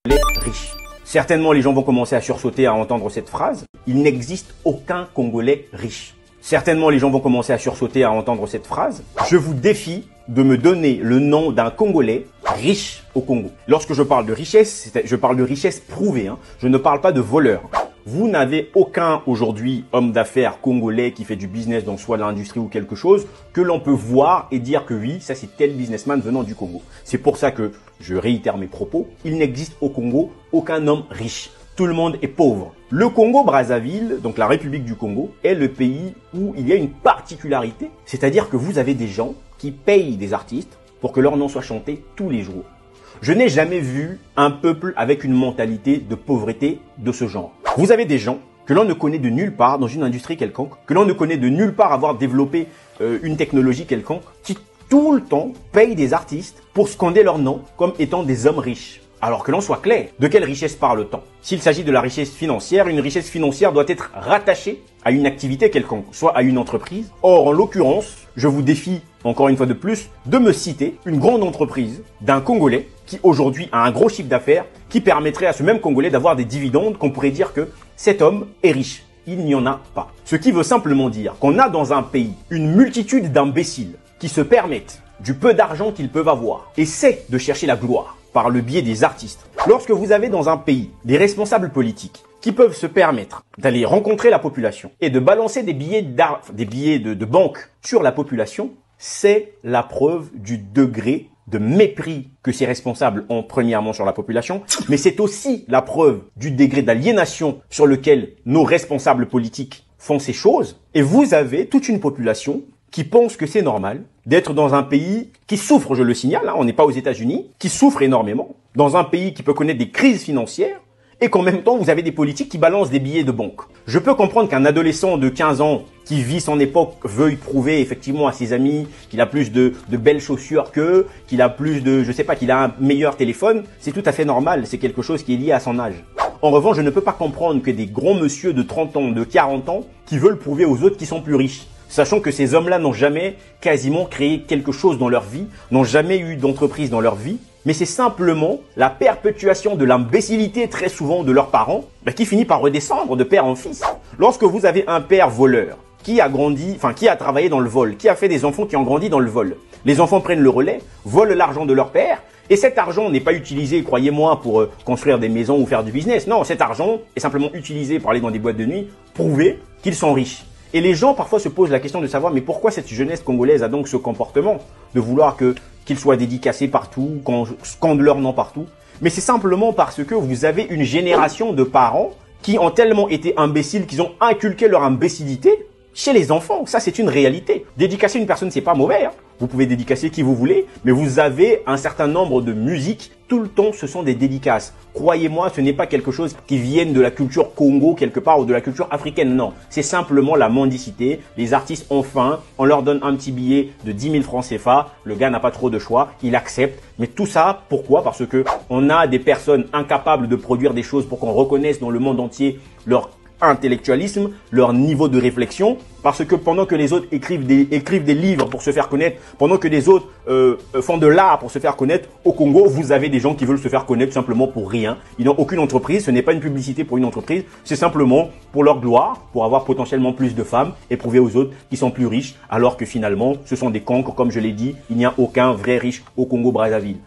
Les riches. Certainement, les gens vont commencer à sursauter à entendre cette phrase. Il n'existe aucun Congolais riche. Certainement, les gens vont commencer à sursauter à entendre cette phrase. Je vous défie de me donner le nom d'un Congolais riche au Congo. Lorsque je parle de richesse, je parle de richesse prouvée. Je ne parle pas de voleur. Vous n'avez aucun aujourd'hui homme d'affaires congolais qui fait du business dans soit l'industrie ou quelque chose que l'on peut voir et dire que oui, ça c'est tel businessman venant du Congo. C'est pour ça que je réitère mes propos. Il n'existe au Congo aucun homme riche. Tout le monde est pauvre. Le Congo-Brazzaville, donc la République du Congo, est le pays où il y a une particularité. C'est-à-dire que vous avez des gens qui payent des artistes pour que leur nom soit chanté tous les jours. Je n'ai jamais vu un peuple avec une mentalité de pauvreté de ce genre. Vous avez des gens que l'on ne connaît de nulle part dans une industrie quelconque, que l'on ne connaît de nulle part avoir développé une technologie quelconque, qui tout le temps payent des artistes pour scander leur nom comme étant des hommes riches. Alors que l'on soit clair, de quelle richesse parle-t-on? S'il s'agit de la richesse financière, une richesse financière doit être rattachée à une activité quelconque, soit à une entreprise. Or, en l'occurrence, je vous défie, encore une fois de plus, de me citer une grande entreprise d'un Congolais qui aujourd'hui a un gros chiffre d'affaires qui permettrait à ce même Congolais d'avoir des dividendes qu'on pourrait dire que cet homme est riche. Il n'y en a pas. Ce qui veut simplement dire qu'on a dans un pays une multitude d'imbéciles qui se permettent du peu d'argent qu'ils peuvent avoir, essaient de chercher la gloire par le biais des artistes. Lorsque vous avez dans un pays des responsables politiques qui peuvent se permettre d'aller rencontrer la population et de balancer des billets de banque sur la population, c'est la preuve du degré de mépris que ces responsables ont premièrement sur la population, mais c'est aussi la preuve du degré d'aliénation sur lequel nos responsables politiques font ces choses. Et vous avez toute une population qui pense que c'est normal d'être dans un pays qui souffre, je le signale, on n'est pas aux États-Unis, qui souffre énormément, dans un pays qui peut connaître des crises financières, et qu'en même temps, vous avez des politiques qui balancent des billets de banque. Je peux comprendre qu'un adolescent de 15 ans qui vit son époque veuille prouver effectivement à ses amis qu'il a plus de belles chaussures qu'eux, qu'il a plus de, je sais pas, qu'il a un meilleur téléphone. C'est tout à fait normal, c'est quelque chose qui est lié à son âge. En revanche, je ne peux pas comprendre que des grands monsieur de 30 ans, de 40 ans, qui veulent prouver aux autres qu'ils sont plus riches. Sachant que ces hommes-là n'ont jamais quasiment créé quelque chose dans leur vie, n'ont jamais eu d'entreprise dans leur vie, mais c'est simplement la perpétuation de l'imbécilité très souvent de leurs parents qui finit par redescendre de père en fils. Lorsque vous avez un père voleur qui a grandi, qui a travaillé dans le vol, qui a fait des enfants qui ont grandi dans le vol, les enfants prennent le relais, volent l'argent de leur père, et cet argent n'est pas utilisé, croyez-moi, pour construire des maisons ou faire du business. Non, cet argent est simplement utilisé pour aller dans des boîtes de nuit, prouver qu'ils sont riches. Et les gens parfois se posent la question de savoir mais pourquoi cette jeunesse congolaise a donc ce comportement de vouloir qu'ils soient dédicacés partout, qu'on scande leur nom partout. Mais c'est simplement parce que vous avez une génération de parents qui ont tellement été imbéciles qu'ils ont inculqué leur imbécilité chez les enfants. Ça, c'est une réalité. Dédicacer une personne, c'est pas mauvais. Vous pouvez dédicacer qui vous voulez, mais vous avez un certain nombre de musiques. Tout le temps, ce sont des dédicaces. Croyez-moi, ce n'est pas quelque chose qui vienne de la culture Congo quelque part ou de la culture africaine. Non, c'est simplement la mendicité. Les artistes ont faim, on leur donne un petit billet de 10 000 francs CFA. Le gars n'a pas trop de choix, il accepte. Mais tout ça, pourquoi? Parce que on a des personnes incapables de produire des choses pour qu'on reconnaisse dans le monde entier leur intellectualisme, leur niveau de réflexion, parce que pendant que les autres écrivent des livres pour se faire connaître, pendant que les autres font de l'art pour se faire connaître, au Congo, vous avez des gens qui veulent se faire connaître simplement pour rien. Ils n'ont aucune entreprise, ce n'est pas une publicité pour une entreprise, c'est simplement pour leur gloire, pour avoir potentiellement plus de femmes et prouver aux autres qu'ils sont plus riches, alors que finalement, ce sont des cancres, comme je l'ai dit, il n'y a aucun vrai riche au Congo-Brazzaville.